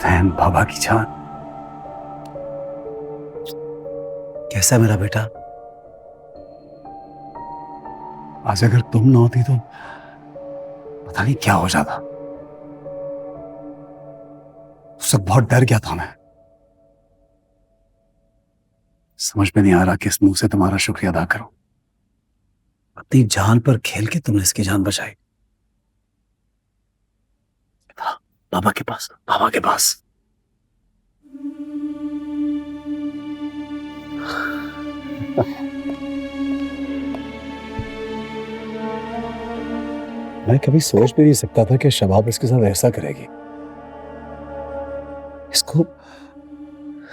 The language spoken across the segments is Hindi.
बहन बाबा की जान, कैसा है मेरा बेटा? आज अगर तुम ना होती तो पता नहीं क्या हो जाता। उससे बहुत डर गया था मैं। समझ में नहीं आ रहा किस मुंह से तुम्हारा शुक्रिया अदा करूं। अपनी जान पर खेल के तुमने इसकी जान बचाई। हाँ, बाबा के पास, बाबा के पास। मैं कभी सोच भी नहीं सकता था कि शबाब इसके साथ ऐसा करेगी। इसको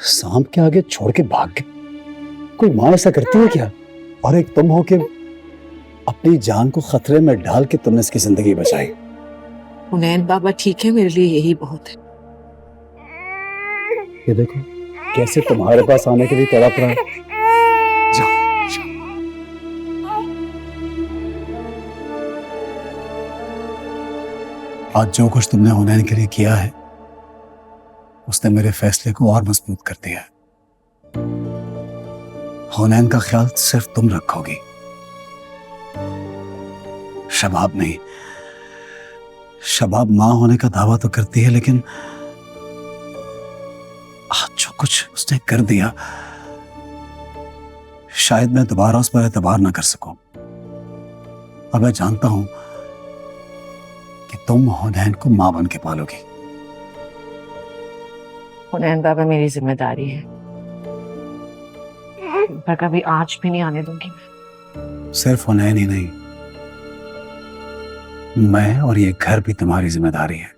सांप के आगे छोड़ के भाग गई। कोई माँ ऐसा करती है क्या? और एक तुम हो कि अपनी जान को खतरे में डाल के तुमने इसकी जिंदगी बचाई। हुनैन बाबा ठीक है, मेरे लिए यही बहुत है। ये देखो कैसे तुम्हारे पास आने के लिए तड़प रहा है। जाओ, जाओ। आज जो कुछ तुमने हुनैन के लिए किया है उसने मेरे फैसले को और मजबूत कर दिया है। हुनैन का ख्याल सिर्फ तुम रखोगी, शबाब नहीं। शबाब मां होने का दावा तो करती है, लेकिन आज जो कुछ उसने कर दिया शायद मैं दोबारा उस पर एतबार ना कर सकूं। और मैं जानता हूं कि तुम हुनैन को मां बन के पालोगी। हुनैन बाबा मेरी जिम्मेदारी है, पर कभी आंच भी नहीं आने दूंगी। सिर्फ हुनैन ही नहीं, मैं और ये घर भी तुम्हारी जिम्मेदारी है।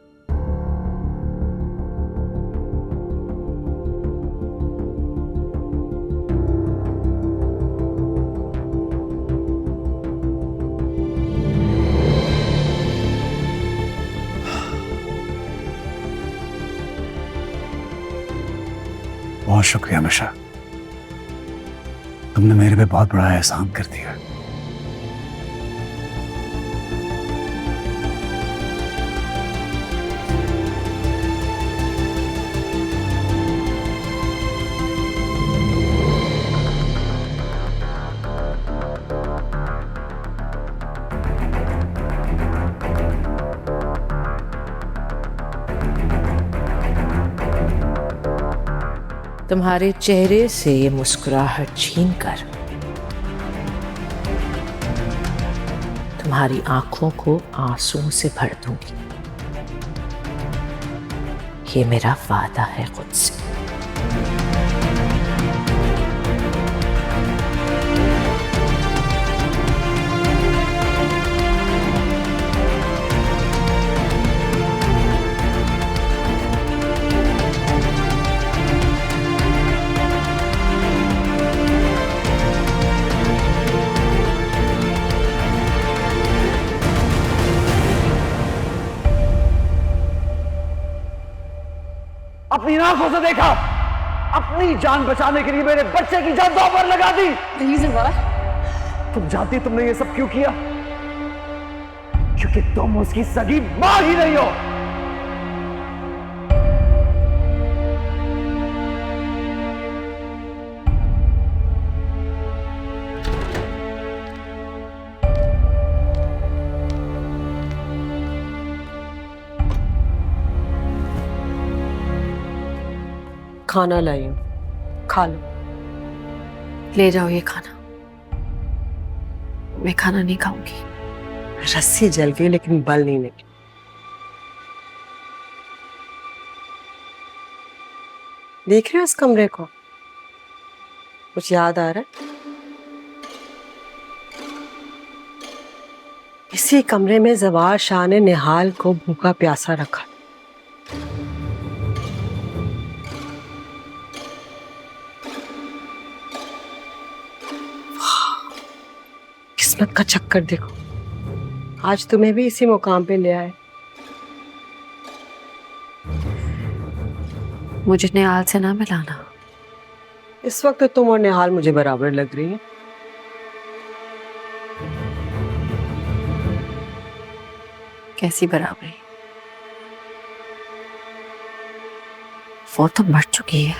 बहुत शुक्रिया मिशा, तुमने मेरे पे बहुत बड़ा एहसान कर दिया। तुम्हारे चेहरे से ये मुस्कुराहट छीन कर तुम्हारी आंखों को आंसुओं से भर दूंगी। ये मेरा वादा है खुद से। अपनी आंखों से देखा, अपनी जान बचाने के लिए मेरे बच्चे की जान दांव पर लगा दी। प्लीज अनवर, तुम जानती तुमने ये सब क्यों किया? क्योंकि तुम उसकी सगी मां ही नहीं हो। खाना लाई हूं, खा लो। ले जाओ ये खाना। मैं खाना नहीं खाऊंगी। रस्सी जल गई लेकिन बल नहीं निकली। देख रहे हो इस कमरे को? कुछ याद आ रहा है? इसी कमरे में जवार शाह ने निहाल को भूखा प्यासा रखा। किस्मत का चक्कर देखो, आज तुम्हें भी इसी मुकाम पे ले आए। मुझे निहाल से ना मिलाना। इस वक्त तो तुम और निहाल मुझे बराबर लग रही है। कैसी बराबरी? वो तो मर चुकी है।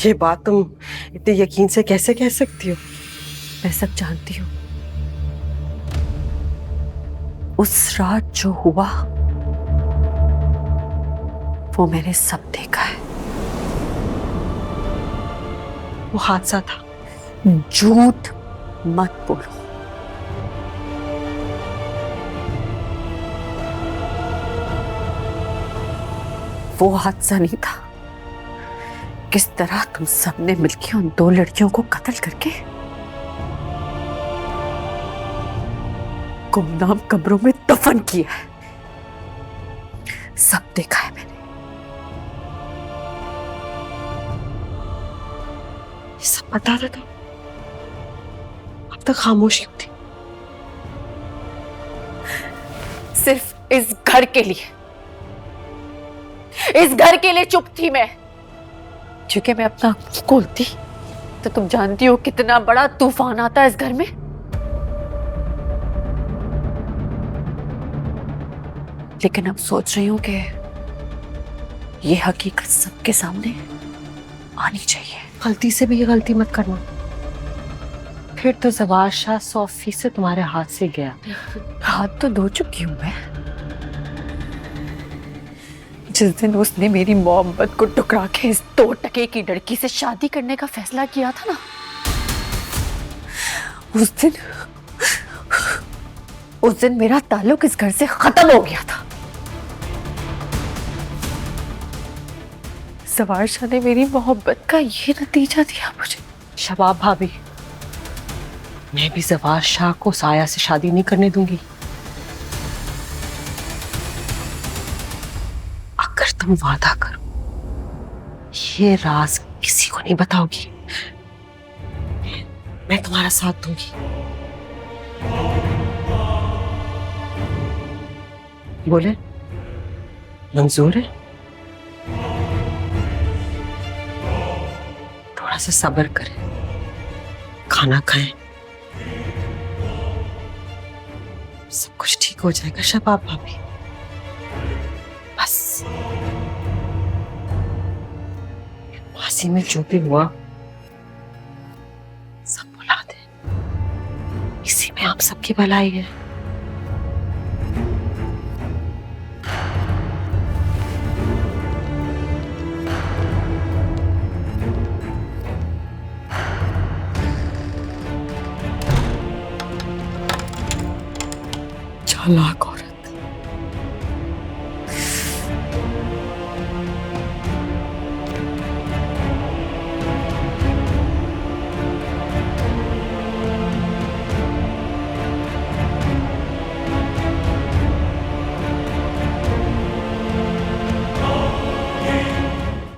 ये बात तुम इतने यकीन से कैसे कह सकती हो? मैं सब जानती हूँ। उस रात जो हुआ वो मैंने सब देखा है। वो हादसा था। झूठ मत बोलो। वो हादसा नहीं था। किस तरह तुम सबने मिलकर उन दो लड़कियों को कत्ल करके गुमनाम कब्रों में दफन किया है, सब देखा है मैंने। ये सब पता था तो अब तक खामोश क्यों थी? सिर्फ इस घर के लिए, इस घर के लिए चुप थी मैं, क्योंकि मैं अपना मुंह खोलती तो तुम जानती हो कितना बड़ा तूफान आता है इस घर में। लेकिन अब सोच रही हूं कि ये हकीकत सबके सामने आनी चाहिए। गलती से भी ये गलती मत करना, फिर तो जवार शाह 100% तुम्हारे हाथ से गया। हाथ तो धो चुकी हूं मैं। जिस दिन उसने मेरी मोहब्बत को टुकरा के इस 2 टके की लड़की से शादी करने का फैसला किया था ना, उस दिन मेरा ताल्लुक इस घर से खत्म हो गया था। सवार शाह ने मेरी मोहब्बत का ये नतीजा दिया मुझे। शबाब भाभी, मैं भी जवार शाह को साया से शादी नहीं करने दूंगी। अगर तुम वादा करो ये राज किसी को नहीं बताओगी, मैं तुम्हारा साथ दूंगी। बोले मंजूर है? थोड़ा सा सब्र करें, खाना खाएं, सब कुछ ठीक हो जाएगा शबाब भाभी। बस मासी में जो भी हुआ सब भुला दे, इसी में आप सबकी भलाई है। चालाक हो।